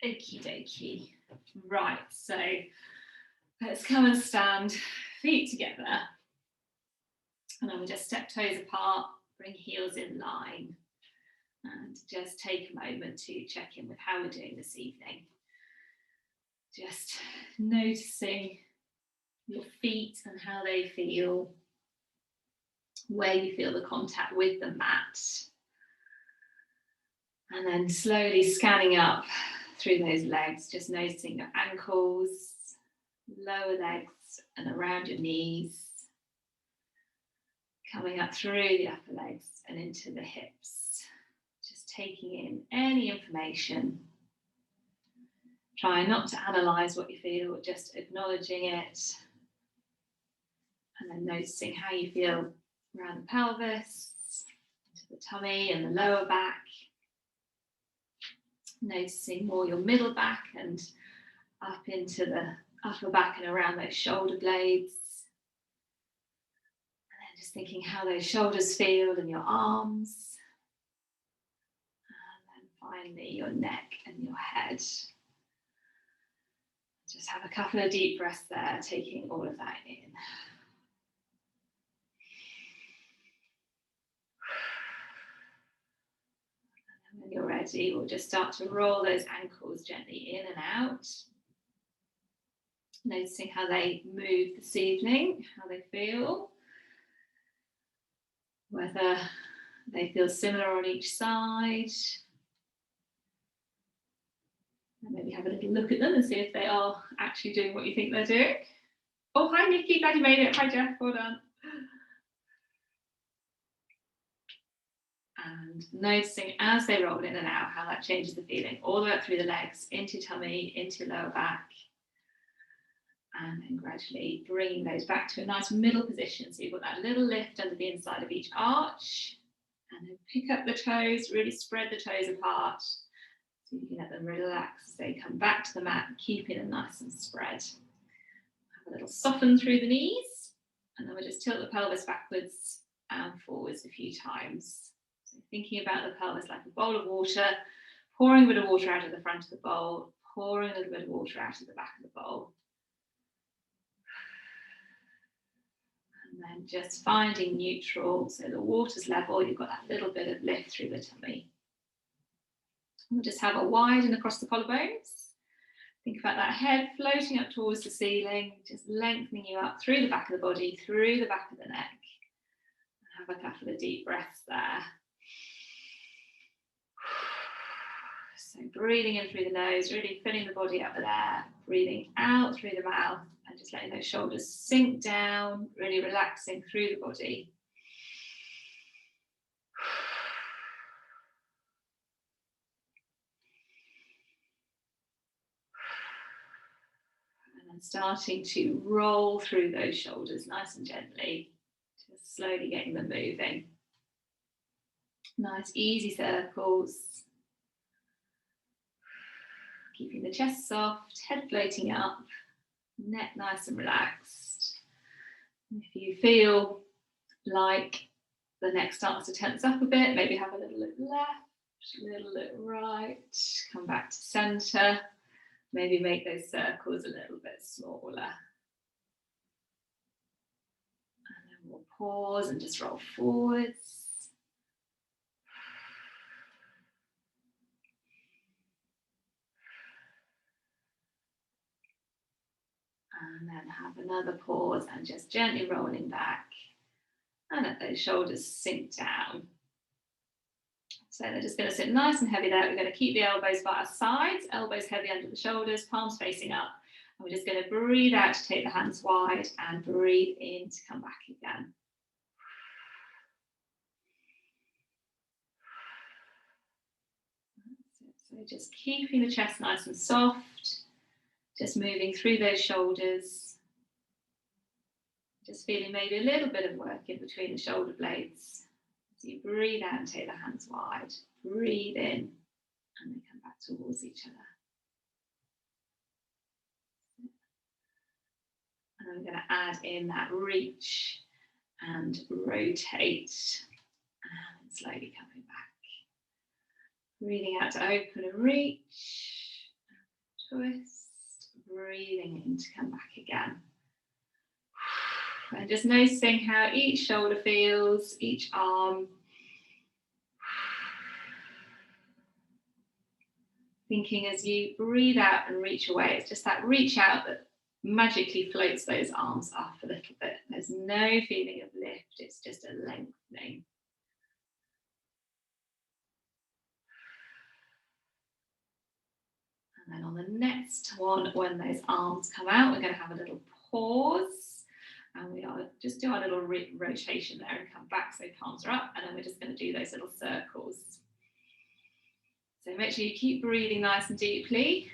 Okie dokie. Right, so let's come and stand, feet together. And then we just step toes apart, bring heels in line. And just take a moment to check in with how we're doing this evening. Just noticing your feet and how they feel, where you feel the contact with the mat. And then slowly scanning up through those legs, just noticing your ankles, lower legs and around your knees, coming up through the upper legs and into the hips. Just taking in any information. Try not to analyse what you feel, just acknowledging it. And then noticing how you feel around the pelvis, to the tummy and the lower back. Noticing more your middle back and up into the upper back and around those shoulder blades. And then just thinking how those shoulders feel and your arms. And then finally your neck and your head. Just have a couple of deep breaths there, taking all of that in. And when you're ready, we'll just start to roll those ankles gently in and out. Noticing how they move this evening, how they feel. Whether they feel similar on each side. And maybe have a little look at them and see if they are actually doing what you think they're doing. Oh, hi Nikki, glad you made it. Hi Jeff, well done. And noticing as they roll in and out how that changes the feeling all the way up through the legs, into tummy, into lower back. And then gradually bringing those back to a nice middle position. So you've got that little lift under the inside of each arch. And then pick up the toes, really spread the toes apart. So you can let them relax as they come back to the mat, keeping them nice and spread. Have a little soften through the knees. And then we'll just tilt the pelvis backwards and forwards a few times. So thinking about the pelvis like a bowl of water, pouring a bit of water out of the front of the bowl, pouring a little bit of water out of the back of the bowl. And then just finding neutral, so the water's level, you've got that little bit of lift through the tummy. We'll just have a widen across the collarbones. Think about that head floating up towards the ceiling, just lengthening you up through the back of the body, through the back of the neck. Have a couple of deep breaths there. So breathing in through the nose, really filling the body up with air, breathing out through the mouth, and just letting those shoulders sink down, really relaxing through the body. And then starting to roll through those shoulders nice and gently, just slowly getting them moving. Nice easy circles. Keeping the chest soft, head floating up, neck nice and relaxed. If you feel like the neck starts to tense up a bit, maybe have a little look left, a little look right, come back to center, maybe make those circles a little bit smaller. And then we'll pause and just roll forwards. And then have another pause and just gently rolling back and let those shoulders sink down. So they're just going to sit nice and heavy there. We're going to keep the elbows by our sides, elbows heavy under the shoulders, palms facing up. And we're just going to breathe out to take the hands wide and breathe in to come back again. So just keeping the chest nice and soft. Just moving through those shoulders. Just feeling maybe a little bit of work in between the shoulder blades. So you breathe out and take the hands wide. Breathe in and then come back towards each other. And then we're going to add in that reach and rotate. And slowly coming back. Breathing out to open and reach. twist, breathing in to come back again. And just noticing how each shoulder feels, each arm. Thinking as you breathe out and reach away, it's just that reach out that magically floats those arms up a little bit. There's no feeling of lift, it's just a lengthening. And then on the next one, when those arms come out, we're going to have a little pause. And we are just do our little rotation there and come back so palms are up. And then we're just going to do those little circles. So make sure you keep breathing nice and deeply.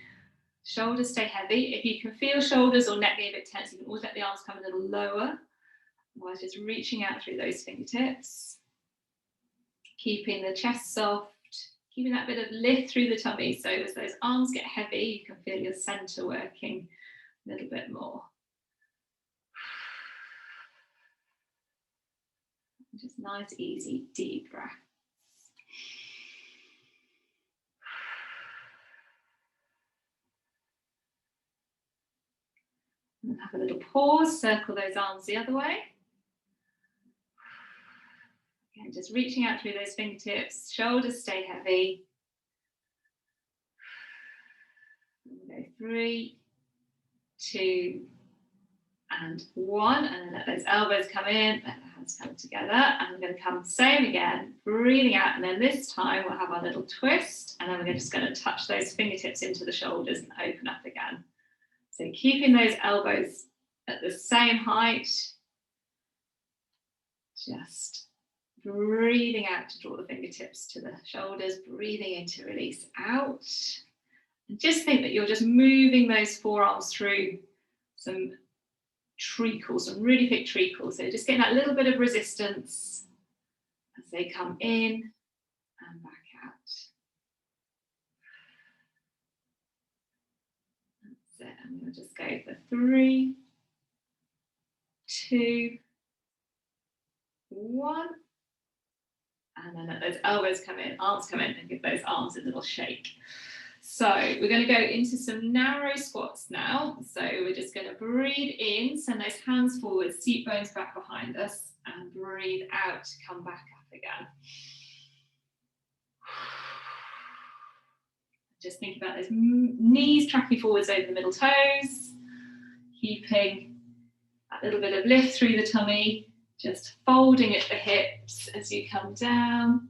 Shoulders stay heavy. If you can feel shoulders or neck getting a bit tense, you can always let the arms come a little lower. Otherwise, just reaching out through those fingertips. Keeping the chest soft. Keeping that bit of lift through the tummy. So as those arms get heavy, you can feel your center working a little bit more. Just nice, easy, deep breath. And have a little pause, circle those arms the other way. Again, just reaching out through those fingertips, shoulders stay heavy. Go 3, 2, and 1, and then let those elbows come in, let the hands come together, and we're going to come same again, breathing out, and then this time we'll have our little twist, and then we're just going to touch those fingertips into the shoulders and open up again. So keeping those elbows at the same height, just breathing out to draw the fingertips to the shoulders, breathing in to release out. And just think that you're just moving those forearms through some treacles, some really thick treacles. So just getting that little bit of resistance as they come in and back out. That's it. And we'll just go for 3, 2, 1. And then let those elbows come in, arms come in, and give those arms a little shake. So we're going to go into some narrow squats now. So we're just going to breathe in, send those hands forward, seat bones back behind us, and breathe out to come back up again. Just think about those knees tracking forwards over the middle toes, keeping that little bit of lift through the tummy, just folding at the hips as you come down,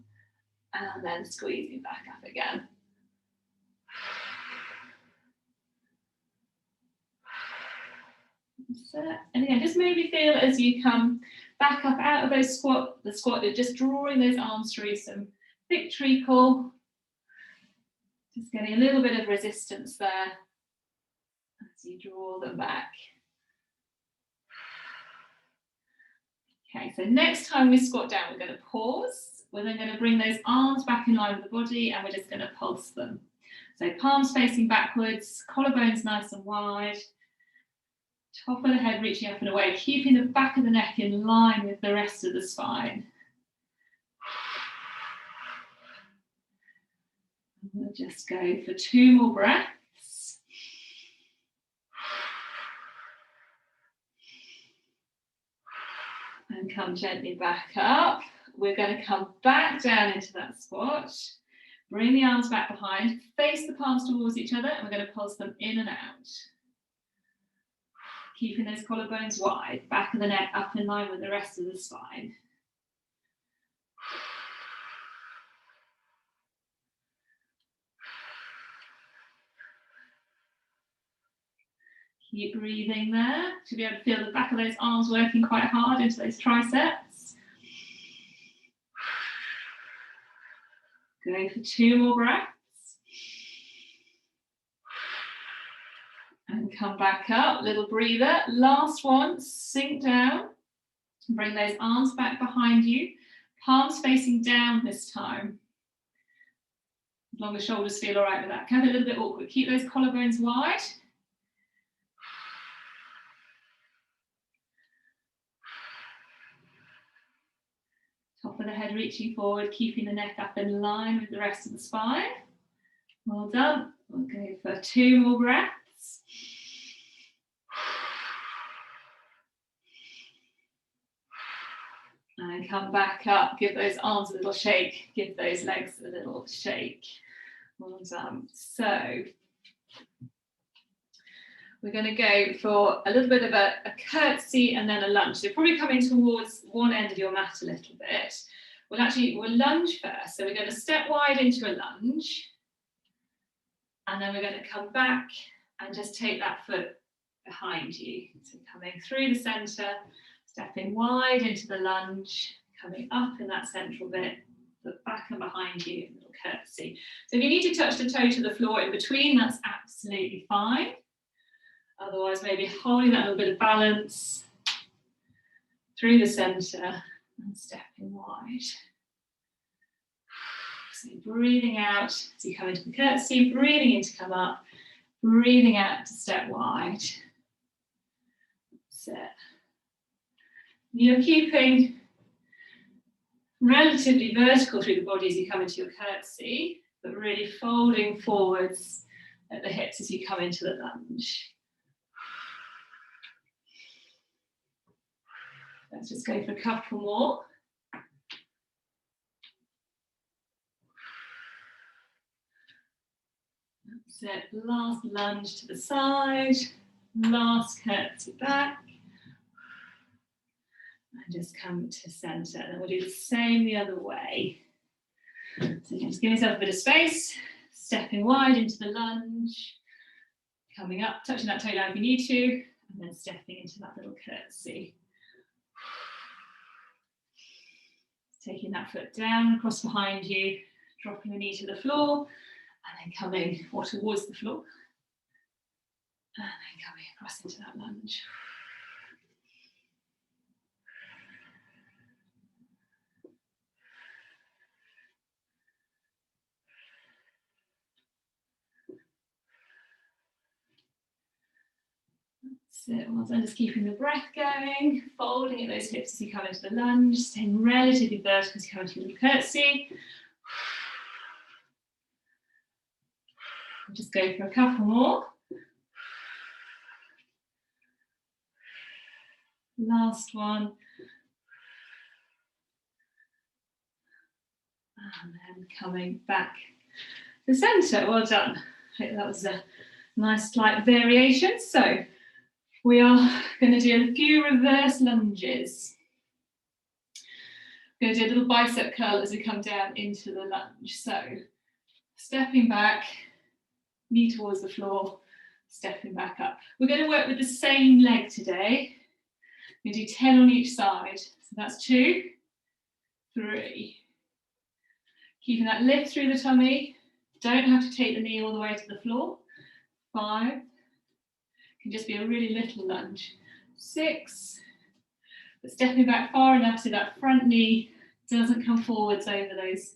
and then squeezing back up again. And again, just maybe feel as you come back up out of those the squat, you're just drawing those arms through some thick treacle. Just getting a little bit of resistance there as you draw them back. Okay, so next time we squat down, we're going to pause. We're then going to bring those arms back in line with the body, and we're just going to pulse them. So palms facing backwards, collarbones nice and wide. Top of the head reaching up and away, keeping the back of the neck in line with the rest of the spine. We'll just go for 2 more breaths. And come gently back up. We're going to come back down into that squat. Bring the arms back behind, face the palms towards each other, and we're going to pulse them in and out. Keeping those collarbones wide, back of the neck up in line with the rest of the spine. Keep breathing there to be able to feel the back of those arms working quite hard into those triceps. Go for 2 more breaths. And come back up, little breather. Last one, sink down. Bring those arms back behind you. Palms facing down this time. As long as shoulders feel all right with that. Kind of a little bit awkward. Keep those collarbones wide. Top of the head reaching forward, keeping the neck up in line with the rest of the spine. Well done. We'll go for 2 more breaths. And come back up, give those arms a little shake, give those legs a little shake. Well done. So we're going to go for a little bit of a curtsy and then a lunge. So you're probably coming towards one end of your mat a little bit. We'll lunge first. So we're going to step wide into a lunge. And then we're going to come back and just take that foot behind you. So coming through the centre, stepping wide into the lunge, coming up in that central bit, foot back and behind you, a little curtsy. So if you need to touch the toe to the floor in between, that's absolutely fine. Otherwise, maybe holding that little bit of balance through the centre and stepping wide. So breathing out as you come into the curtsy, breathing in to come up, breathing out to step wide. That's it. You're keeping relatively vertical through the body as you come into your curtsy, but really folding forwards at the hips as you come into the lunge. Let's just go for a couple more. That's it. Last lunge to the side, last curtsy back. And just come to centre. And then we'll do the same the other way. So just give yourself a bit of space, stepping wide into the lunge, coming up, touching that toe down if you need to, and then stepping into that little curtsy. Taking that foot down, across behind you, dropping the knee to the floor, and then coming or towards the floor. And then coming across into that lunge. So well done, just keeping the breath going, folding at those hips as you come into the lunge, staying relatively vertical as you come into your curtsy. We'll just go for a couple more. Last one. And then coming back to centre. Well done. I hope that was a nice slight variation. So we are going to do a few reverse lunges. We're going to do a little bicep curl as we come down into the lunge. So stepping back, knee towards the floor, stepping back up. We're going to work with the same leg today. We're going to do 10 on each side. So that's 2, 3. Keeping that lift through the tummy. Don't have to take the knee all the way to the floor. 5. Can just be a really little lunge. 6, but stepping back far enough so that front knee doesn't come forwards over those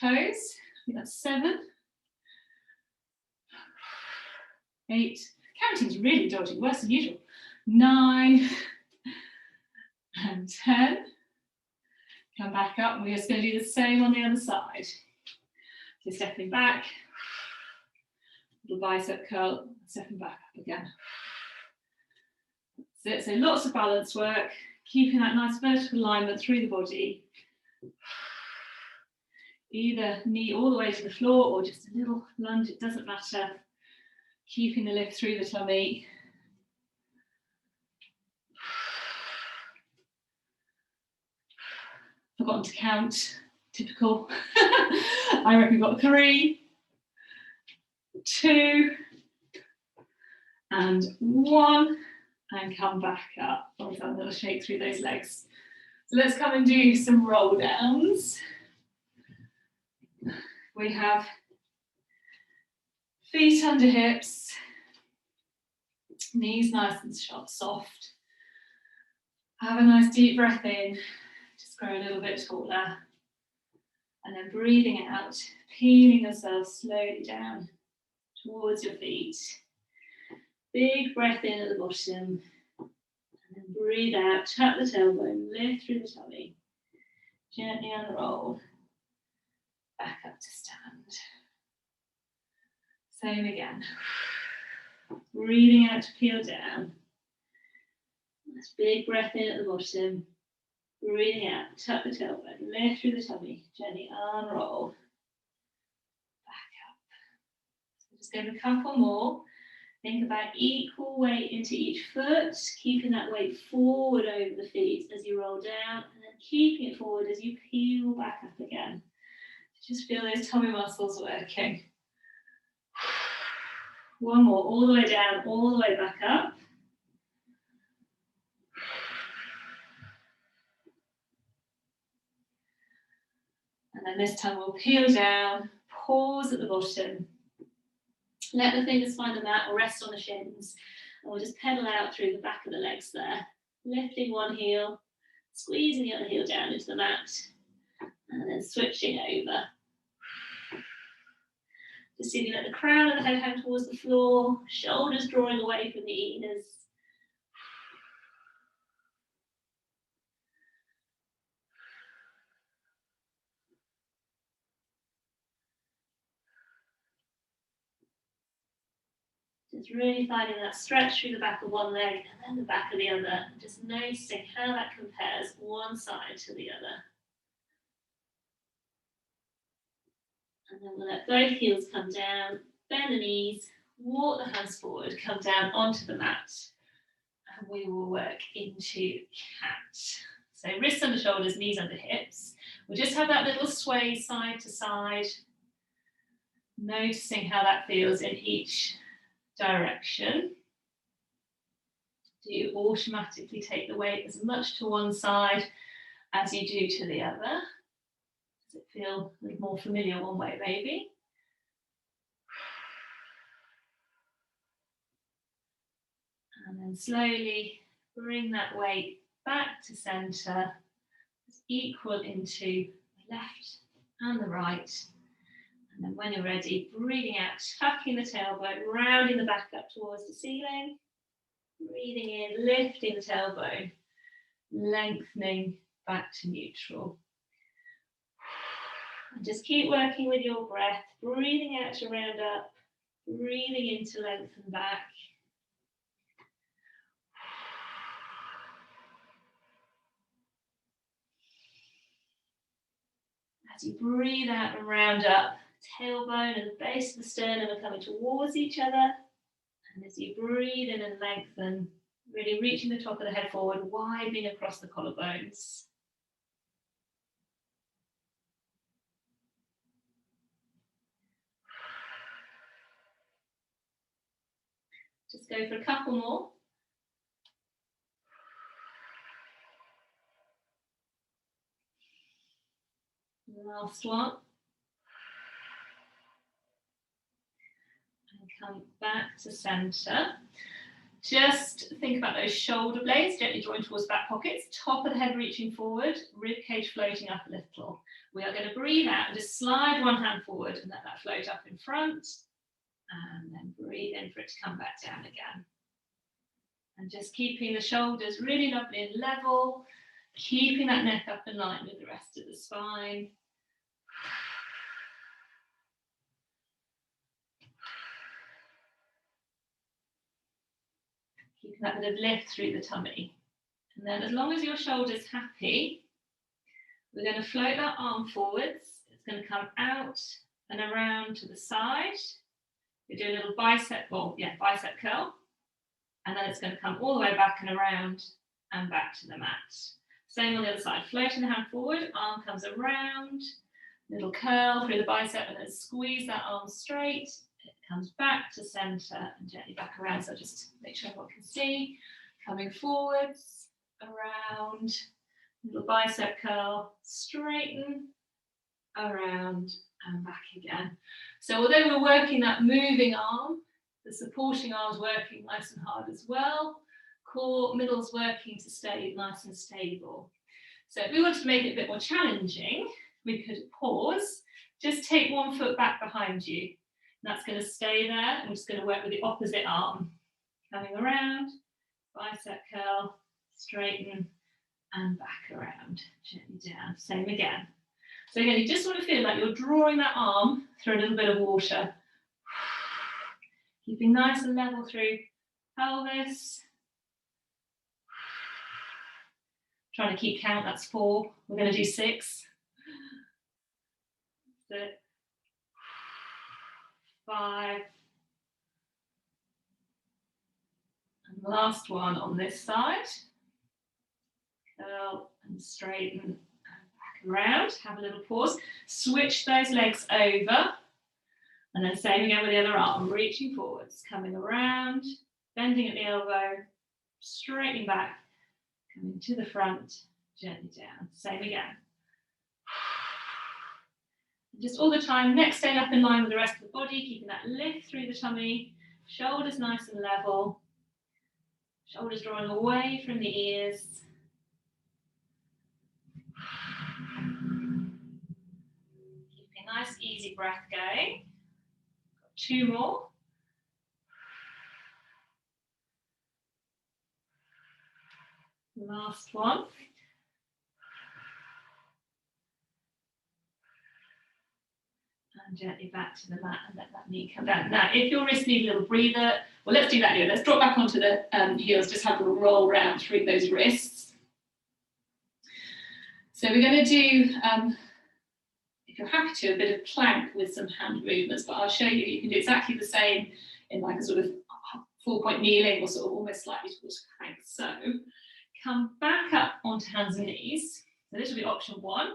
toes. I think that's 7. 8, counting's really dodgy, worse than usual. 9 and 10. Come back up, and we're just going to do the same on the other side. So stepping back, little bicep curl, stepping back up again. That's it. So lots of balance work, keeping that nice vertical alignment through the body. Either knee all the way to the floor or just a little lunge, it doesn't matter. Keeping the lift through the tummy. Forgotten to count, typical. I reckon we've got 3, 2, and 1, and come back up. Well done, a little shake through those legs. So let's come and do some roll downs. We have feet under hips, knees nice and soft. Have a nice deep breath in, just grow a little bit taller. And then breathing out, peeling yourself slowly down towards your feet. Big breath in at the bottom. And then breathe out, tap the tailbone, lift through the tummy. Gently unroll. Back up to stand. Same again. Breathing out to peel down. Nice big breath in at the bottom. Breathing out, tuck the tailbone, lift through the tummy, gently unroll. Back up. So just give a couple more. Think about equal weight into each foot, keeping that weight forward over the feet as you roll down, and then keeping it forward as you peel back up again. Just feel those tummy muscles working. One more, all the way down, all the way back up. And then this time we'll peel down, pause at the bottom. Let the fingers find the mat or rest on the shins. And we'll just pedal out through the back of the legs there. Lifting one heel, squeezing the other heel down into the mat, and then switching over. Just seeing that the crown of the head hang towards the floor, shoulders drawing away from the ears. Just really finding that stretch through the back of one leg and then the back of the other. Just noticing how that compares one side to the other. And then we'll let both heels come down, bend the knees, walk the hands forward, come down onto the mat. And we will work into cat. So wrists under shoulders, knees under hips. We'll just have that little sway side to side, noticing how that feels in each direction. Do you automatically take the weight as much to one side as you do to the other? Does it feel a little more familiar one way maybe? And then slowly bring that weight back to centre, equal into the left and the right. And then when you're ready, breathing out, tucking the tailbone, rounding the back up towards the ceiling. Breathing in, lifting the tailbone, lengthening back to neutral. And just keep working with your breath, breathing out to round up, breathing in to lengthen back. As you breathe out and round up, tailbone and the base of the sternum are coming towards each other. And as you breathe in and lengthen, really reaching the top of the head forward, widening across the collarbones. Just go for a couple more. Last one. And come back to centre. Just think about those shoulder blades gently drawing towards back pockets, top of the head reaching forward, rib cage floating up a little. We are going to breathe out and just slide one hand forward and let that float up in front. And then breathe in for it to come back down again. And just keeping the shoulders really lovely and level, keeping that neck up in line with the rest of the spine. Keeping that bit of lift through the tummy. And then as long as your shoulder's happy, we're going to float that arm forwards. It's going to come out and around to the side. We do a little bicep curl. And then it's going to come all the way back and around and back to the mat. Same on the other side. Floating the hand forward, arm comes around, little curl through the bicep, and then squeeze that arm straight. It comes back to centre and gently back around. So just make sure everyone can see. Coming forwards, around, little bicep curl, straighten, around and back again. So although we're working that moving arm, the supporting arm's working nice and hard as well. Core, middle's working to stay nice and stable. So if we wanted to make it a bit more challenging, we could pause, just take one foot back behind you. That's going to stay there. I'm just going to work with the opposite arm. Coming around, bicep curl, straighten, and back around, gently down. Same again. So again, you just want to feel like you're drawing that arm through a little bit of water. Keeping nice and level through pelvis. Trying to keep count, that's 4. We're going to do 6. 6, 5. And the last one on this side. Curl and straighten and back around. Have a little pause. Switch those legs over. And then same again with the other arm. Reaching forwards, coming around, bending at the elbow, straightening back, coming to the front, gently down. Same again. Just all the time, neck staying up in line with the rest of the body, keeping that lift through the tummy, shoulders nice and level, shoulders drawing away from the ears. Keeping a nice, easy breath going. Got 2 more. Last one. And gently back to the mat and let that knee come down. Now, if your wrists need a little breather, well, let's do that here. Let's drop back onto the heels, just have a little roll around through those wrists. So we're going to do, if you're happy to, a bit of plank with some hand movements, but I'll show you, you can do exactly the same in like a sort of 4-point kneeling or sort of almost slightly towards plank. So come back up onto hands and knees. So this will be option 1.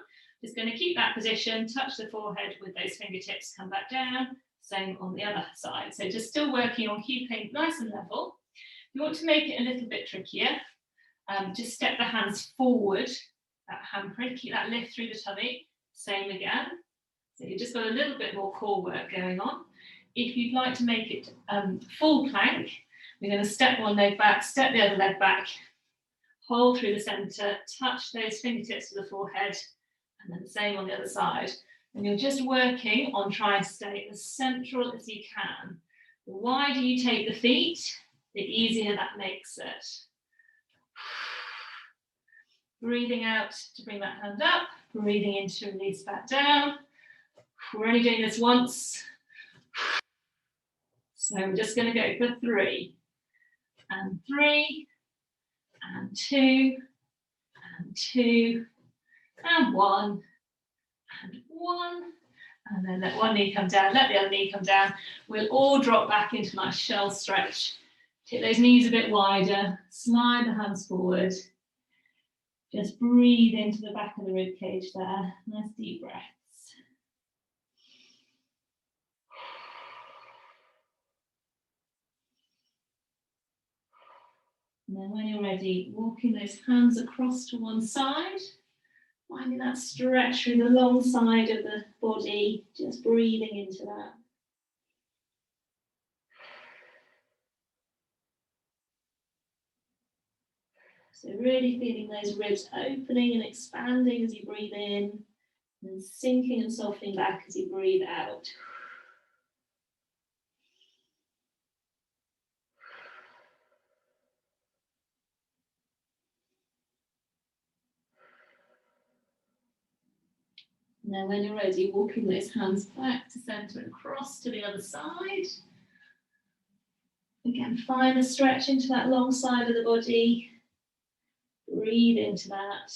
Just going to keep that position, touch the forehead with those fingertips, come back down, same on the other side. So just still working on keeping nice and level. If you want to make it a little bit trickier, just step the hands forward, that handprint, keep that lift through the tummy, same again. So you've just got a little bit more core work going on. If you'd like to make it full plank, we're going to step one leg back, step the other leg back, hold through the centre, touch those fingertips to the forehead, and then the same on the other side. And you're just working on trying to stay as central as you can. The wider you take the feet, the easier that makes it. Breathing out to bring that hand up, breathing in to release back down. We're only doing this once. So we're just going to go for 3, and 3, and 2, and 2, and 1, and 1, and then let one knee come down, let the other knee come down. We'll all drop back into a nice shell stretch. Take those knees a bit wider, slide the hands forward. Just breathe into the back of the rib cage there. Nice deep breaths. And then when you're ready, walking those hands across to one side, finding that stretch through the long side of the body, just breathing into that. So really feeling those ribs opening and expanding as you breathe in, and sinking and softening back as you breathe out. And then when you're ready, walking those hands back to centre and across to the other side. Again, find a stretch into that long side of the body. Breathe into that.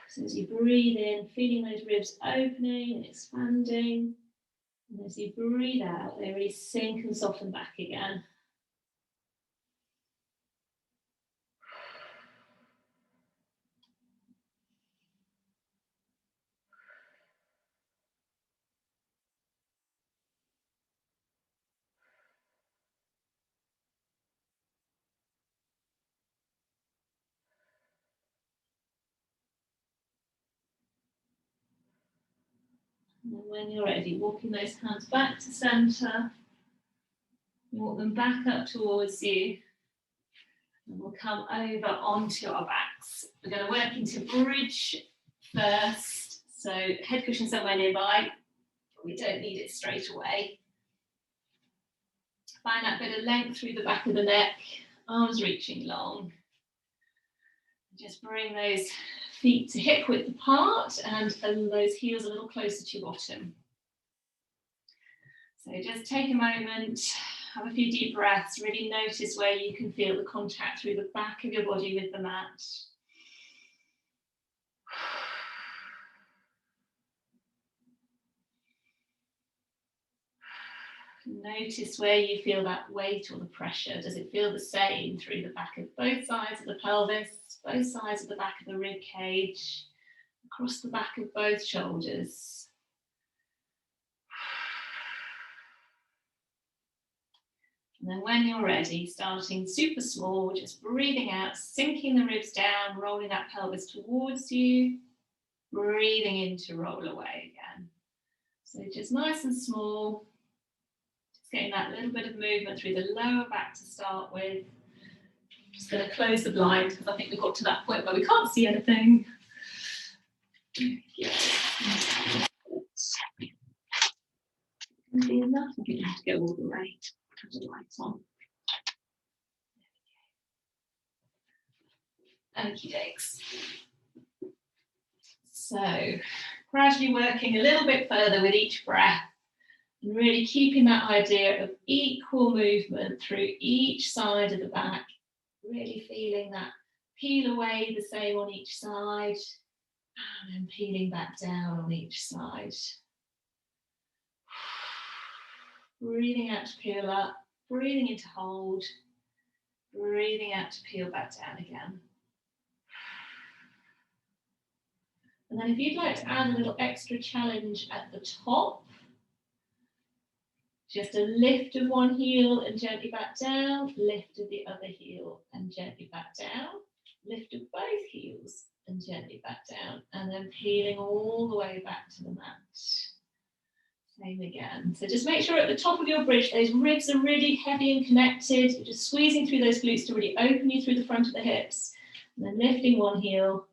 So as you breathe in, feeling those ribs opening and expanding. And as you breathe out, they really sink and soften back again. And then when you're ready, walking those hands back to centre. Walk them back up towards you. And we'll come over onto our backs. We're going to work into bridge first. So head cushion somewhere nearby, but we don't need it straight away. Find that bit of length through the back of the neck, arms reaching long. Just bring those feet to hip width apart and those heels a little closer to your bottom. So just take a moment, have a few deep breaths, really notice where you can feel the contact through the back of your body with the mat. Notice where you feel that weight or the pressure. Does it feel the same through the back of both sides of the pelvis, both sides of the back of the rib cage, across the back of both shoulders? And then when you're ready, starting super small, just breathing out, sinking the ribs down, rolling that pelvis towards you, breathing in to roll away again. So just nice and small, just getting that little bit of movement through the lower back to start with. Just going to close the blind because I think we've got to that point where we can't see anything. Yeah. Be enough. I think you have to go all the way. Put the lights on. Okie dokes. So, gradually working a little bit further with each breath and really keeping that idea of equal movement through each side of the back, really feeling that peel away the same on each side and then peeling back down on each side. Breathing out to peel up, breathing in to hold, breathing out to peel back down again. And then if you'd like to add a little extra challenge at the top, just a lift of one heel and gently back down, lift of the other heel and gently back down, lift of both heels and gently back down, and then peeling all the way back to the mat. Same again. So just make sure at the top of your bridge, those ribs are really heavy and connected. You're just squeezing through those glutes to really open you through the front of the hips. And then lifting one heel,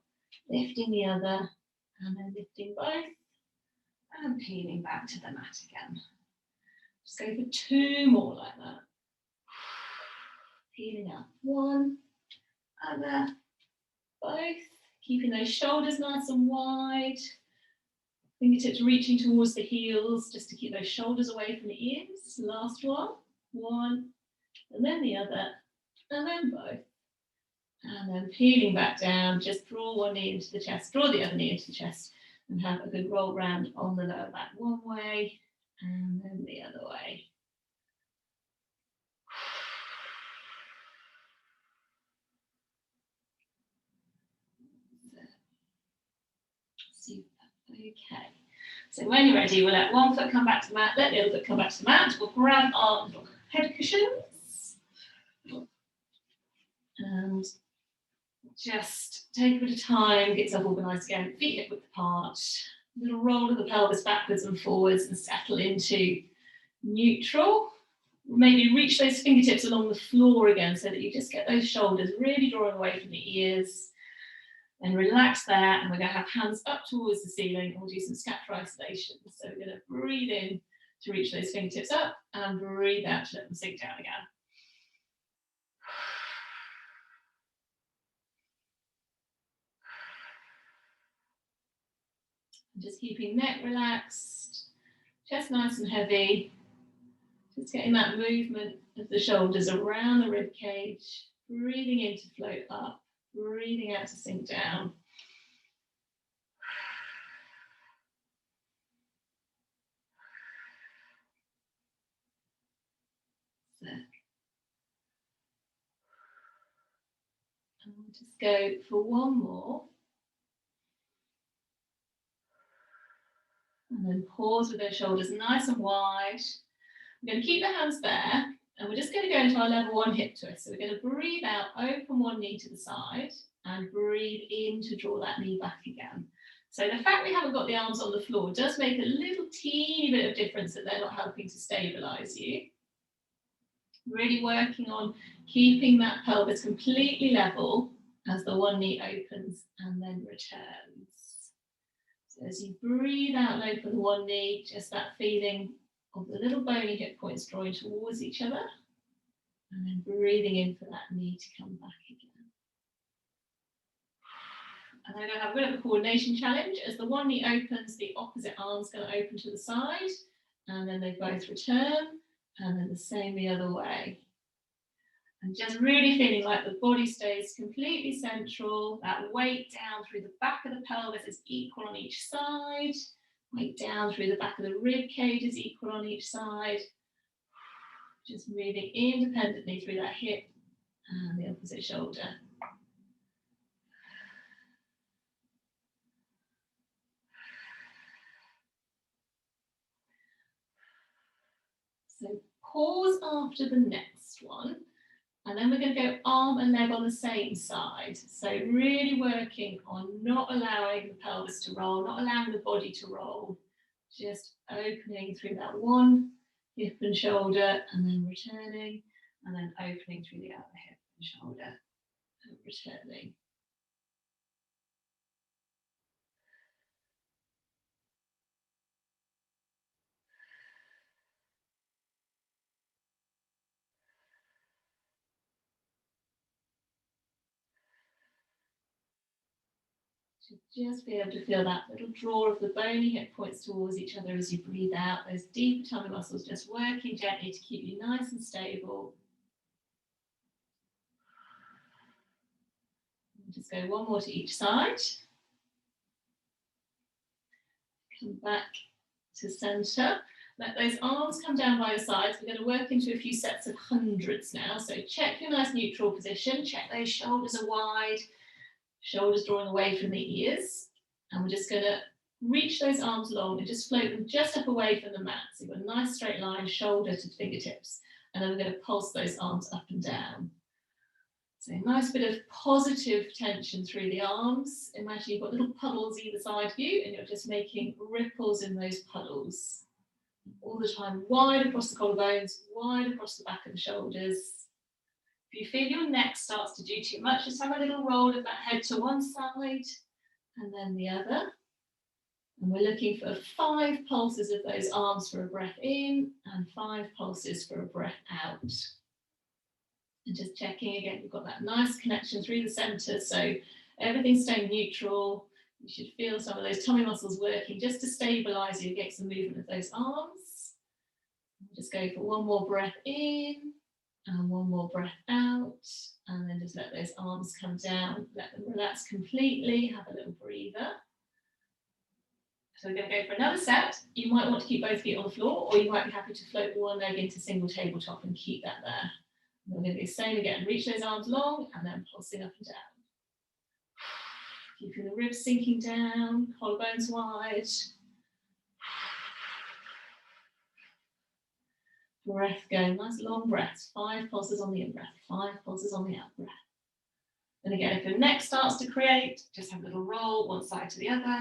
lifting the other, and then lifting both, and peeling back to the mat again. Just go for two more like that. Peeling up, one, other, both. Keeping those shoulders nice and wide. Fingertips reaching towards the heels, just to keep those shoulders away from the ears. Last one, one, and then the other, and then both. And then peeling back down, just draw one knee into the chest, draw the other knee into the chest, and have a good roll round on the lower back one way, and then the other way. Super. Okay. So when you're ready, we'll let one foot come back to the mat, let the other foot come back to the mat. We'll grab our little head cushions. And just take a bit of time, get yourself organised again, feet hip width apart, a little roll of the pelvis backwards and forwards and settle into neutral. Maybe reach those fingertips along the floor again so that you just get those shoulders really drawing away from the ears. And relax there, and we're going to have hands up towards the ceiling, and we'll do some scatter isolation. So we're going to breathe in to reach those fingertips up and breathe out to let them sink down again. Just keeping neck relaxed, chest nice and heavy. Just getting that movement of the shoulders around the rib cage. Breathing in to float up, breathing out to sink down. And we'll just go for one more. And then pause with those shoulders nice and wide. We're going to keep the hands there, and we're just going to go into our level one hip twist. So we're going to breathe out, open one knee to the side, and breathe in to draw that knee back again. So the fact we haven't got the arms on the floor does make a little teeny bit of difference that they're not helping to stabilize you. Really working on keeping that pelvis completely level as the one knee opens and then returns. So as you breathe out and open the one knee, just that feeling of the little bony hip points drawing towards each other, and then breathing in for that knee to come back again. And then we're going to have a bit of a coordination challenge. As the one knee opens, the opposite arm's going to open to the side, and then they both return, and then the same the other way. And just really feeling like the body stays completely central, that weight down through the back of the pelvis is equal on each side, weight down through the back of the rib cage is equal on each side. Just moving independently through that hip and the opposite shoulder. So pause after the next one, and then we're going to go arm and leg on the same side. So really working on not allowing the pelvis to roll, not allowing the body to roll, just opening through that one hip and shoulder, and then returning, and then opening through the other hip and shoulder, and returning. Just be able to feel that little draw of the bony hip points towards each other as you breathe out. Those deeper tummy muscles just working gently to keep you nice and stable. Just go one more to each side. Come back to centre. Let those arms come down by your sides. We're going to work into a few sets of hundreds now. So check your nice neutral position. Check those shoulders are wide. Shoulders drawing away from the ears. And we're just going to reach those arms long and just float them just up away from the mat. So you've got a nice straight line, shoulder to fingertips. And then we're going to pulse those arms up and down. So a nice bit of positive tension through the arms. Imagine you've got little puddles either side of you and you're just making ripples in those puddles. All the time, wide across the collarbones, wide across the back of the shoulders. If you feel your neck starts to do too much, just have a little roll of that head to one side and then the other. And we're looking for 5 pulses of those arms for a breath in and 5 pulses for a breath out. And just checking again, we've got that nice connection through the centre, so everything's staying neutral. You should feel some of those tummy muscles working just to stabilise you against the movement of those arms. Just go for one more breath in and one more breath out, and then just let those arms come down, let them relax completely, have a little breather. So we're going to go for another set. You might want to keep both feet on the floor, or you might be happy to float one leg into single tabletop and keep that there. And we're going to do the same again. Reach those arms long and then pulsing up and down. Keeping the ribs sinking down, collarbones wide. Breath going, nice long breaths. 5 pulses on the in-breath, 5 pulses on the out-breath. And again, if your neck starts to create, just have a little roll one side to the other.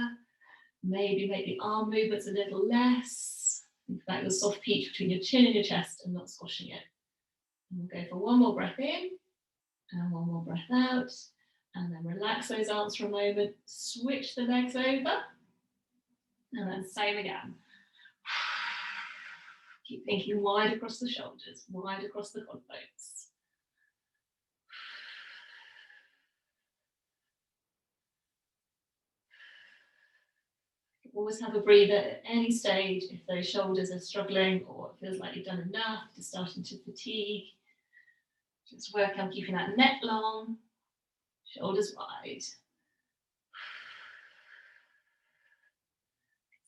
Maybe make the arm movements a little less. Think about your soft peach between your chin and your chest and not squashing it. And we'll go for one more breath in and one more breath out. And then relax those arms for a moment. Switch the legs over. And then same again. Keep thinking wide across the shoulders, wide across the collarbones. Always have a breather at any stage if those shoulders are struggling or it feels like you've done enough, you're starting to fatigue. Just work on keeping that neck long, shoulders wide.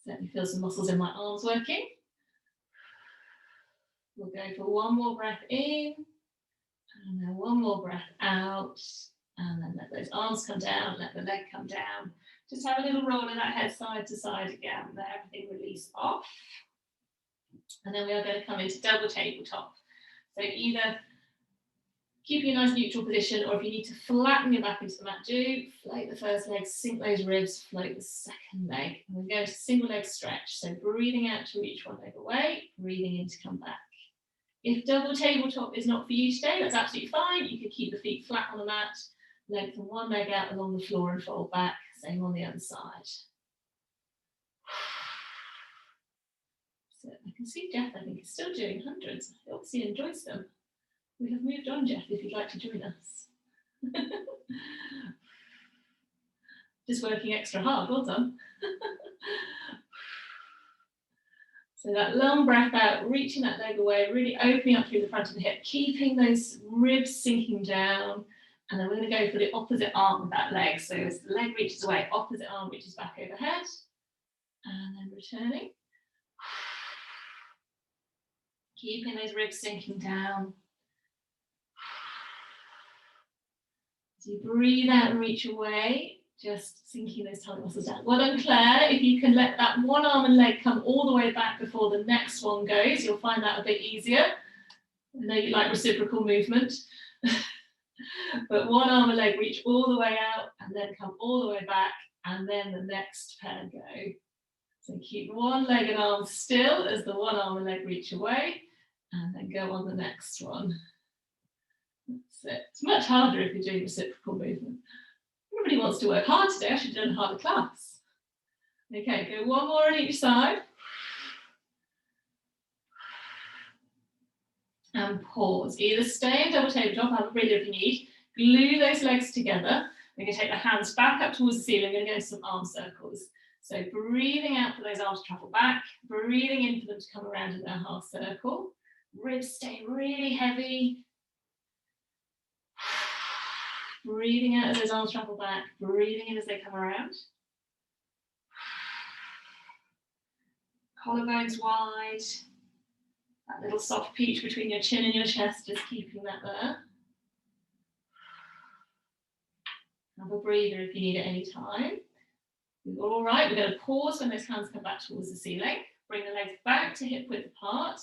Certainly feel some muscles in my arms working. We'll go for one more breath in, and then one more breath out, and then let those arms come down, let the leg come down. Just have a little roll of that head side to side again, let everything release off. And then we are going to come into double tabletop. So either keeping a nice neutral position, or if you need to flatten your back into the mat, do float the first leg, sink those ribs, float the second leg. And we're going to single leg stretch. So breathing out to reach one leg away, breathing in to come back. If double tabletop is not for you today, that's absolutely fine. You could keep the feet flat on the mat, lengthen one leg out along the floor and fold back. Same on the other side. So I can see Jeff, I think, is still doing hundreds. He obviously enjoys them. We have moved on, Jeff, if you'd like to join us. Just working extra hard, well done. So that long breath out, reaching that leg away, really opening up through the front of the hip, keeping those ribs sinking down. And then we're going to go for the opposite arm of that leg. So as the leg reaches away, opposite arm reaches back overhead. And then returning. Keeping those ribs sinking down. As you breathe out and reach away, just sinking those tummy muscles down. Well done, Claire. If you can let that one arm and leg come all the way back before the next one goes, you'll find that a bit easier. I know you like reciprocal movement. But one arm and leg reach all the way out and then come all the way back, and then the next pair go. So keep one leg and arm still as the one arm and leg reach away, and then go on the next one. That's it. It's much harder if you're doing reciprocal movement. Everybody wants to work hard today. I should have done a harder class. Okay, go one more on each side. And pause. Either stay in double tabletop, have a breather if you need. Glue those legs together. We're going to take the hands back up towards the ceiling. We're going to go into some arm circles. So breathing out for those arms to travel back. Breathing in for them to come around in their half circle. Ribs stay really heavy. Breathing out as those arms travel back. Breathing in as they come around. Collarbones wide. That little soft peach between your chin and your chest, just keeping that there. Have a breather if you need at any time. You're all right. We're going to pause when those hands come back towards the ceiling. Bring the legs back to hip width apart.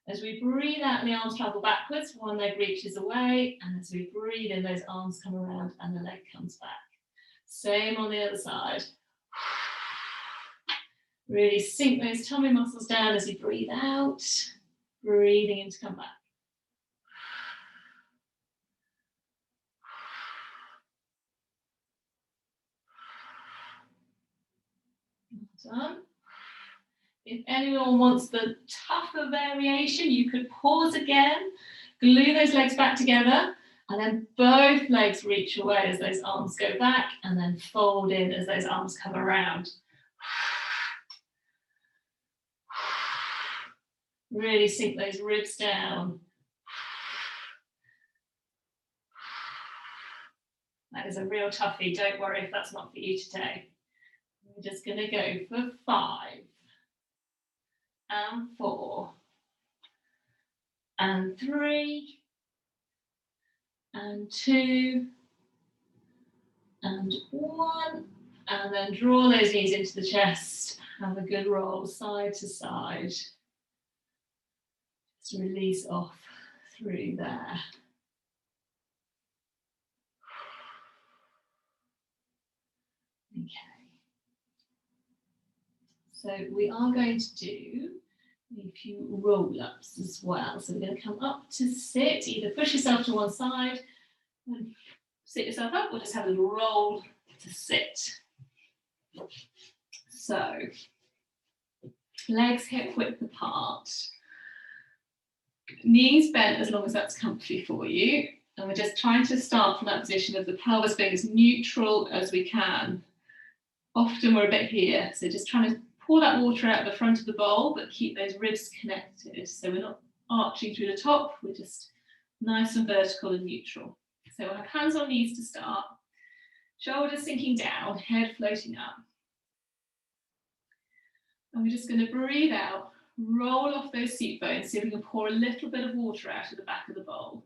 As we breathe out and the arms travel backwards, one leg reaches away. And as we breathe in, those arms come around and the leg comes back. Same on the other side. Really sink those tummy muscles down as you breathe out. Breathing in to come back. Done. If anyone wants the tougher variation, you could pause again, glue those legs back together, and then both legs reach away as those arms go back, and then fold in as those arms come around. Really sink those ribs down. That is a real toughie. Don't worry if that's not for you today. We're just going to go for 5 and 4 and 3 and 2 and 1, and then draw those knees into the chest. Have a good roll side to side. Just release off through there. Okay. So we are going to do a few roll-ups as well. So we're going to come up to sit, either push yourself to one side and sit yourself up, or just have a little roll to sit. So legs hip width apart, knees bent as long as that's comfy for you, and we're just trying to start from that position of the pelvis being as neutral as we can. Often we're a bit here, so just trying to pour that water out the front of the bowl, but keep those ribs connected. So we're not arching through the top, we're just nice and vertical and neutral. So we'll have hands on knees to start, shoulders sinking down, head floating up. And we're just going to breathe out, roll off those seat bones, see if we can pour a little bit of water out of the back of the bowl.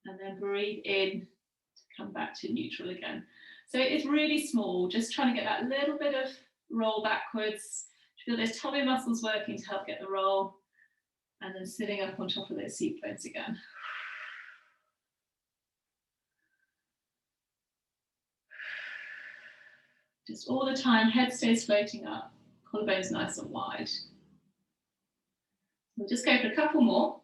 And then breathe in to come back to neutral again. So it's really small, just trying to get that little bit of roll backwards. Feel those tummy muscles working to help get the roll. And then sitting up on top of those seat bones again. Just all the time, head stays floating up, collarbones nice and wide. We'll just go for a couple more.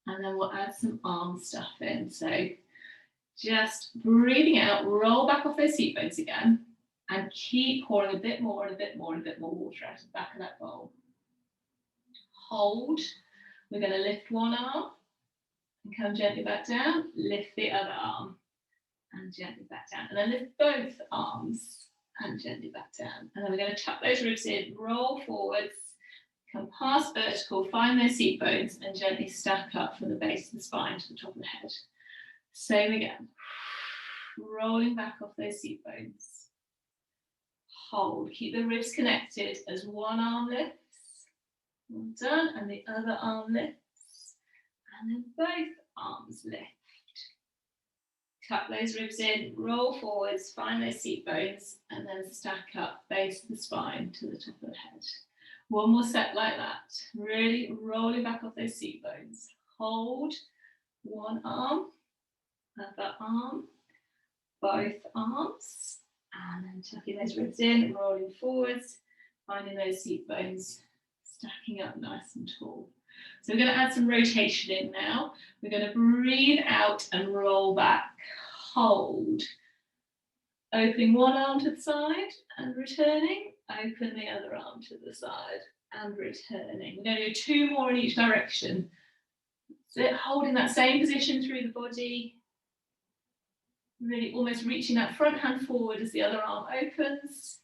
And then we'll add some arm stuff in. So just breathing out, roll back off those seat bones again, and keep pouring a bit more and a bit more and a bit more water out of the back of that bowl. Hold. We're going to lift one arm and come gently back down, lift the other arm, and gently back down. And then lift both arms and gently back down. And then we're going to tuck those ribs in, roll forwards, come past vertical, find those seat bones and gently stack up from the base of the spine to the top of the head. Same again. Rolling back off those seat bones. Hold, keep the ribs connected as one arm lifts. Well done, and the other arm lifts. And then both arms lift. Tuck those ribs in, roll forwards, find those seat bones, and then stack up, base of the spine to the top of the head. One more set like that. Really rolling back off those seat bones. Hold, one arm, other arm, both arms, and then tucking those ribs in, rolling forwards, finding those seat bones, stacking up nice and tall. So we're going to add some rotation in now. We're going to breathe out and roll back. Hold. Opening one arm to the side and returning. Open the other arm to the side and returning. We're going to do 2 more in each direction. So holding that same position through the body. Really almost reaching that front hand forward as the other arm opens.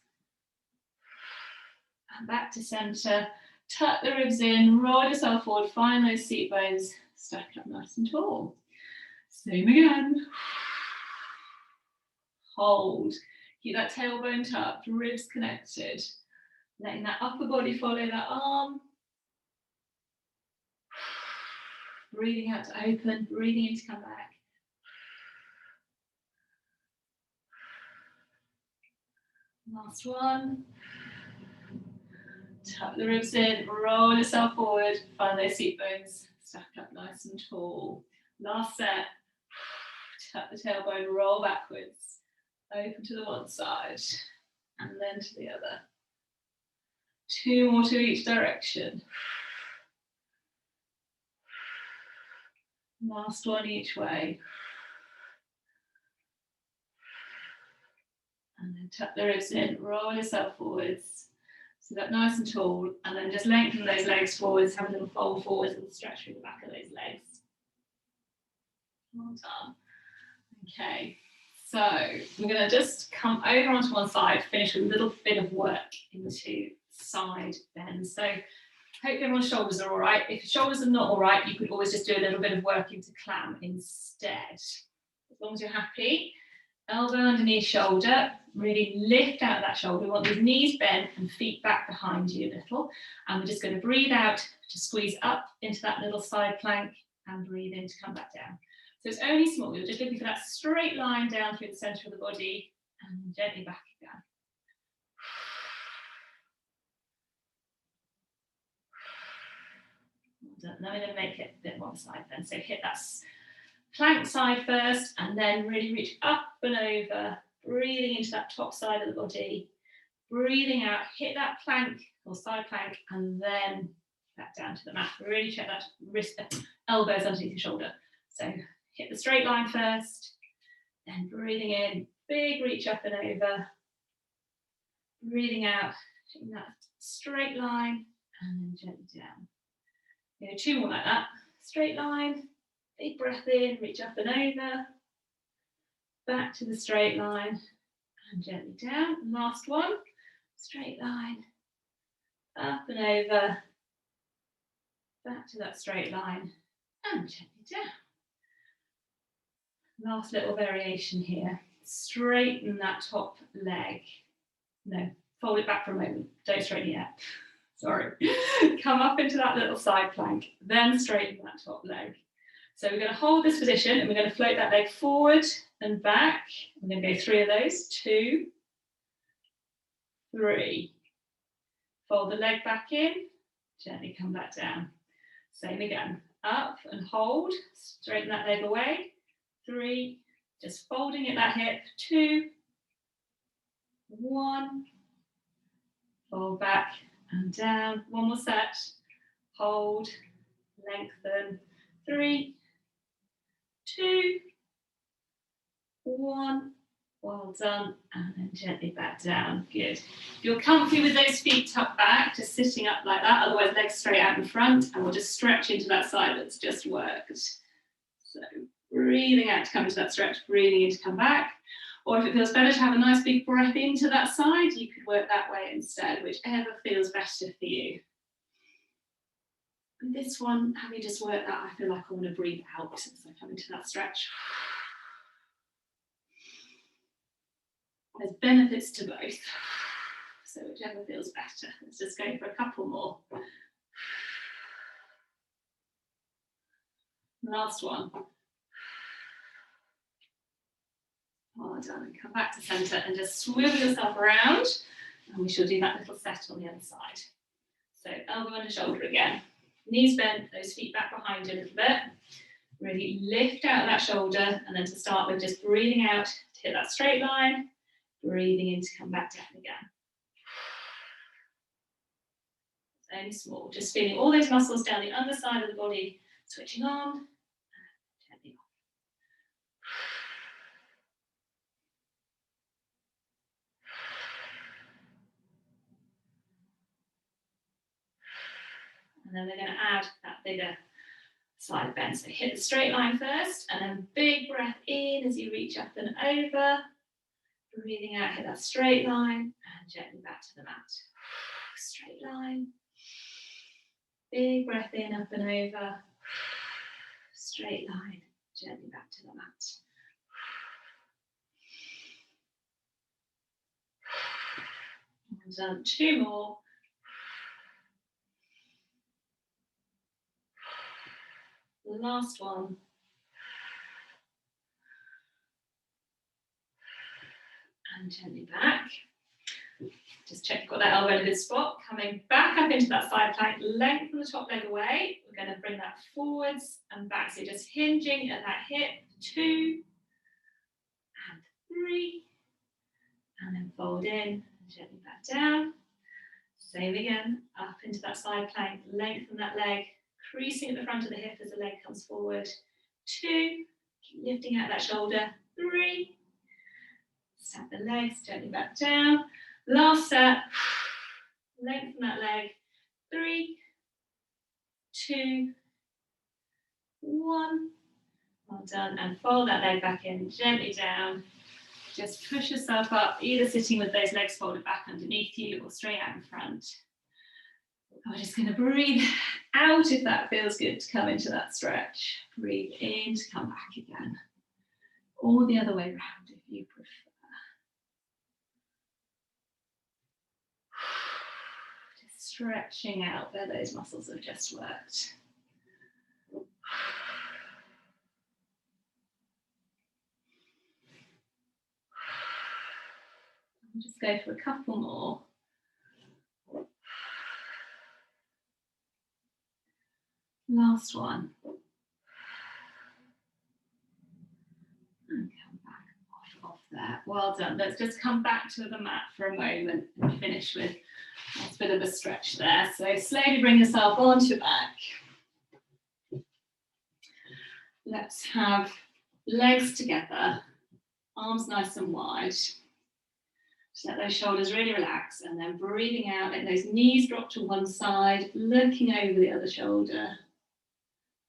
And back to centre. Tuck the ribs in, roll yourself forward, find those seat bones, stack up nice and tall. Same again. Hold. Keep that tailbone tucked, ribs connected. Letting that upper body follow that arm. Breathing out to open, breathing in to come back. Last one. Tuck the ribs in, roll yourself forward, find those seat bones, stack up nice and tall. Last set. Tuck the tailbone, roll backwards, open to the one side, and then to the other. 2 more to each direction. Last one each way. And then tuck the ribs in, roll yourself forwards. So that nice and tall, and then just lengthen those legs forwards, have a little fold forwards and stretch through the back of those legs. Well done. Okay, so we're going to just come over onto one side, finish a little bit of work into side bends. So hope everyone's shoulders are all right. If your shoulders are not all right, you could always just do a little bit of work into clam instead. As long as you're happy. Elbow underneath shoulder, really lift out of that shoulder. We want these knees bent and feet back behind you a little. And we're just going to breathe out to squeeze up into that little side plank and breathe in to come back down. So it's only small. You're just looking for that straight line down through the centre of the body and gently back again. Now we're going to make it a bit more side then. So hit that plank side first and then really reach up and over, breathing into that top side of the body, breathing out, hit that plank or side plank and then back down to the mat. Really check that wrist, elbows underneath your shoulder. So hit the straight line first, then breathing in, big reach up and over, breathing out, hitting that straight line and then gently down. 2 more like that, straight line. Big breath in, reach up and over, back to the straight line and gently down. Last one, straight line, up and over, back to that straight line and gently down. Last little variation here, straighten that top leg. No, fold it back for a moment, don't straighten it yet. Sorry. Come up into that little side plank, then straighten that top leg. So we're going to hold this position and we're going to float that leg forward and back. I'm going to go 3 of those. 2, 3. Fold the leg back in, gently come back down. Same again. Up and hold, straighten that leg away. 3, just folding at that hip. 2, 1. Fold back and down. 1 more set. Hold, lengthen. 3, 2, 1. Well done. And then gently back down. Good. If you're comfy with those feet tucked back, just sitting up like that, otherwise legs straight out in front, and we'll just stretch into that side that's just worked. So breathing out to come into that stretch, breathing in to come back. Or if it feels better to have a nice big breath into that side, you could work that way instead, whichever feels better for you. And this one, having just worked that, I feel like I want to breathe out as I come into that stretch. There's benefits to both, so whichever feels better. Let's just go for a couple more. Last one. Well done, and come back to centre and just swivel yourself around, and we shall do that little set on the other side. So elbow under shoulder again, knees bent, those feet back behind you a little bit. Really lift out of that shoulder, and then to start with, just breathing out to hit that straight line, breathing in to come back down again. It's only small, just feeling all those muscles down the underside of the body, switching on, and gently off. And then we're going to add that bigger side bend. So hit the straight line first, and then big breath in as you reach up and over. Breathing out, hit that straight line, and gently back to the mat. Straight line. Big breath in, up and over. Straight line, gently back to the mat. And done, 2 more. The last one. And gently back. Just check you've got that elbow in a good spot. Coming back up into that side plank, lengthen the top leg away. We're going to bring that forwards and back. So just hinging at that hip. 2 and 3. And then fold in and gently back down. Same again, up into that side plank, lengthen that leg, creasing at the front of the hip as the leg comes forward. 2, keep lifting out that shoulder. 3, step the legs gently back down. Last set, lengthen that leg. 3, 2, 1. Well done, and fold that leg back in, gently down. Just push yourself up, either sitting with those legs folded back underneath you or straight out in front. We're just going to breathe out if that feels good to come into that stretch. Breathe in to come back again. Or the other way around if you prefer. Just stretching out where those muscles have just worked. I'll just go for a couple more. Last one. And come back off there. Well done. Let's just come back to the mat for a moment and finish with a bit of a stretch there. So slowly bring yourself onto your back. Let's have legs together, arms nice and wide. Just let those shoulders really relax, and then breathing out, let those knees drop to one side, looking over the other shoulder.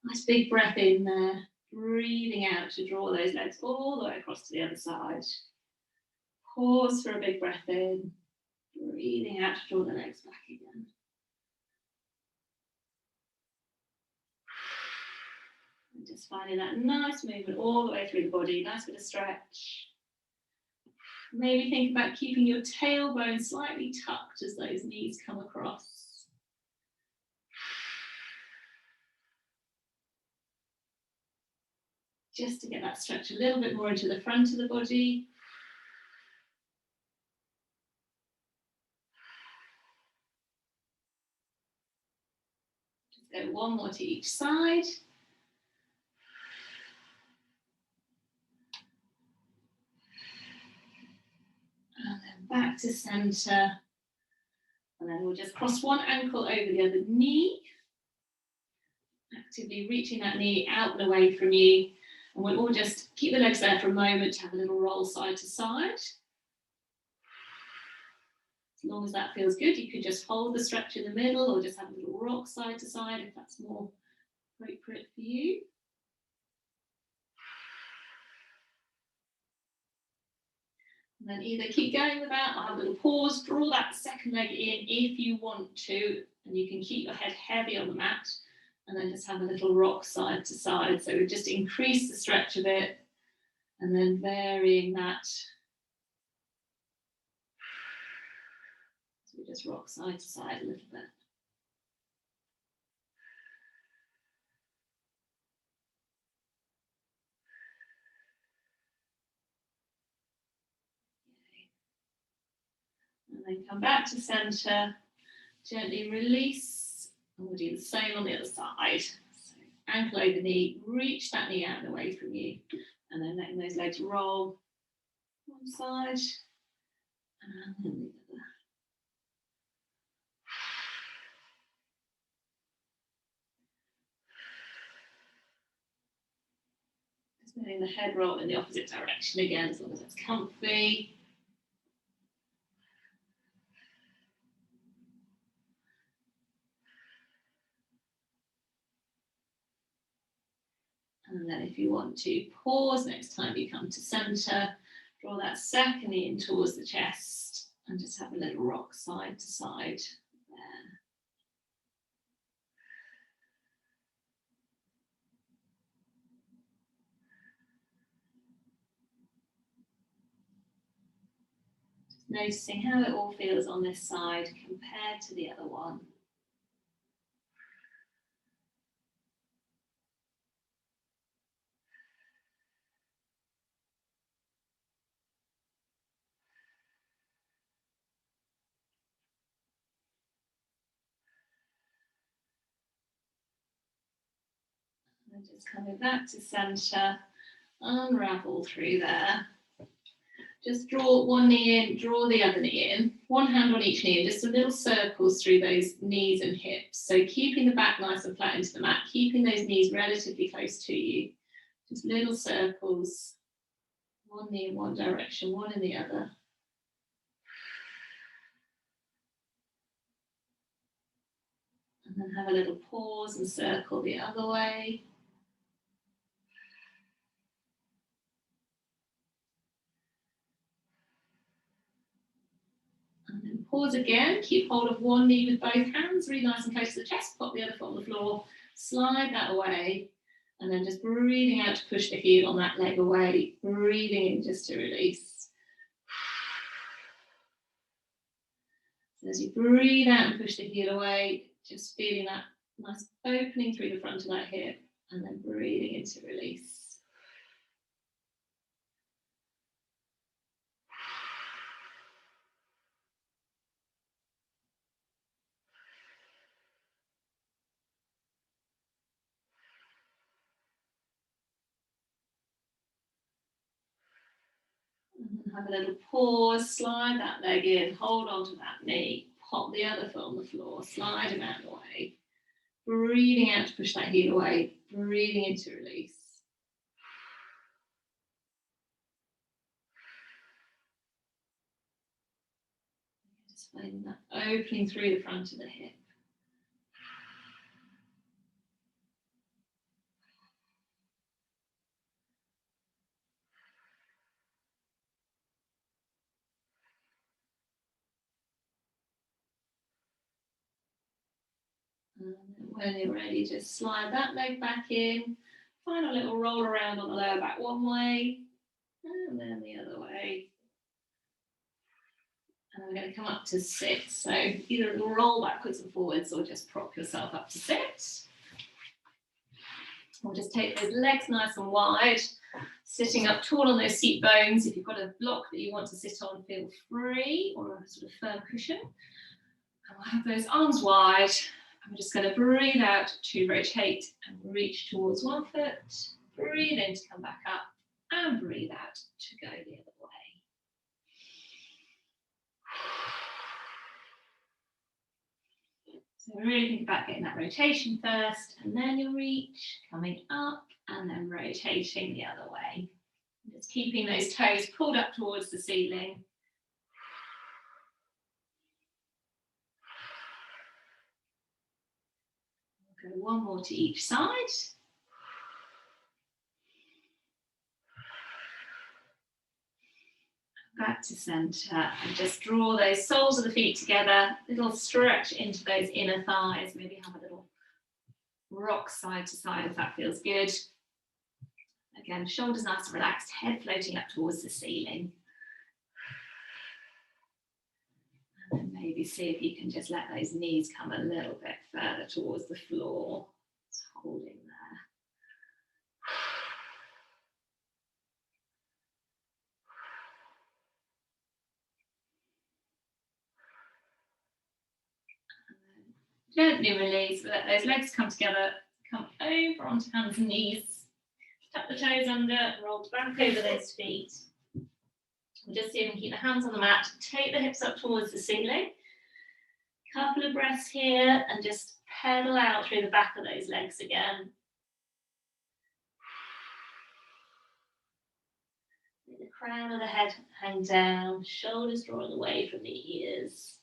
Nice big breath in there, breathing out to draw those legs all the way across to the other side. Pause for a big breath in, breathing out to draw the legs back again. And just finding that nice movement all the way through the body, nice bit of stretch. Maybe think about keeping your tailbone slightly tucked as those knees come across. Just to get that stretch a little bit more into the front of the body. Just go one more to each side. And then back to centre. And then we'll just cross one ankle over the other knee. Actively reaching that knee out and away from you. And we'll all just keep the legs there for a moment to have a little roll side to side. As long as that feels good, you could just hold the stretch in the middle or just have a little rock side to side if that's more appropriate for you. And then either keep going with that or have a little pause, draw that second leg in if you want to, and you can keep your head heavy on the mat, and then just have a little rock side to side. So we just increase the stretch a bit, and then varying that. So we just rock side to side a little bit. And then come back to center, gently release, and we'll do the same on the other side. So ankle over knee, reach that knee out and away from you, and then letting those legs roll one side and then the other. Just letting the head roll in the opposite direction again, as long as it's comfy. And then if you want to pause next time you come to center, draw that second knee in towards the chest and just have a little rock side to side there. Just noticing how it all feels on this side compared to the other one. And just coming back to center, unravel through there. Just draw one knee in, draw the other knee in, one hand on each knee, and just some little circles through those knees and hips. So keeping the back nice and flat into the mat, keeping those knees relatively close to you. Just little circles, one knee in one direction, one in the other. And then have a little pause and circle the other way. And then pause again, keep hold of one knee with both hands, really nice and close to the chest, pop the other foot on the floor, slide that away, and then just breathing out to push the heel on that leg away, breathing in just to release. So as you breathe out and push the heel away, just feeling that nice opening through the front of that hip, and then breathing into release. Have a little pause, slide that leg in, hold on to that knee, pop the other foot on the floor, slide him out of the way. Breathing out to push that heel away, breathing in to release. Just finding that opening through the front of the hip. And when you're ready, just slide that leg back in. Find a little roll around on the lower back one way, and then the other way. And we're going to come up to sit. So either roll backwards and forwards or just prop yourself up to sit. We'll just take those legs nice and wide, sitting up tall on those seat bones. If you've got a block that you want to sit on, feel free, or a sort of firm cushion. And we'll have those arms wide. I'm just going to breathe out to rotate and reach towards one foot. Breathe in to come back up and breathe out to go the other way. So really think about getting that rotation first, and then you'll reach, coming up, and then rotating the other way. Just keeping those toes pulled up towards the ceiling. We'll go one more to each side. back to centre, and just draw those soles of the feet together, little stretch into those inner thighs, maybe have a little rock side to side if that feels good. Again, shoulders nice and relaxed, head floating up towards the ceiling. And then maybe see if you can just let those knees come a little bit further towards the floor. Just holding there. Gently release, let those legs come together, come over onto hands and knees, tuck the toes under, roll back over those feet. We'll just see if we can keep the hands on the mat, take the hips up towards the ceiling. Couple of breaths here and just pedal out through the back of those legs again. Let the crown of the head hang down, shoulders drawing away from the ears.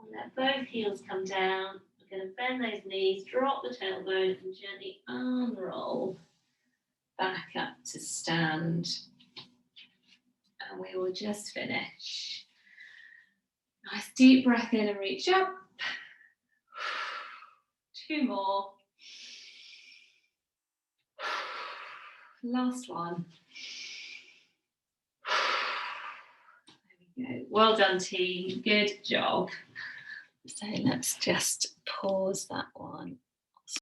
Let both heels come down. We're going to bend those knees, drop the tailbone, and gently unroll back up to stand. And we will just finish. Nice deep breath in and reach up. 2 more. Last one. There we go. Well done, team. Good job. So let's just pause that one.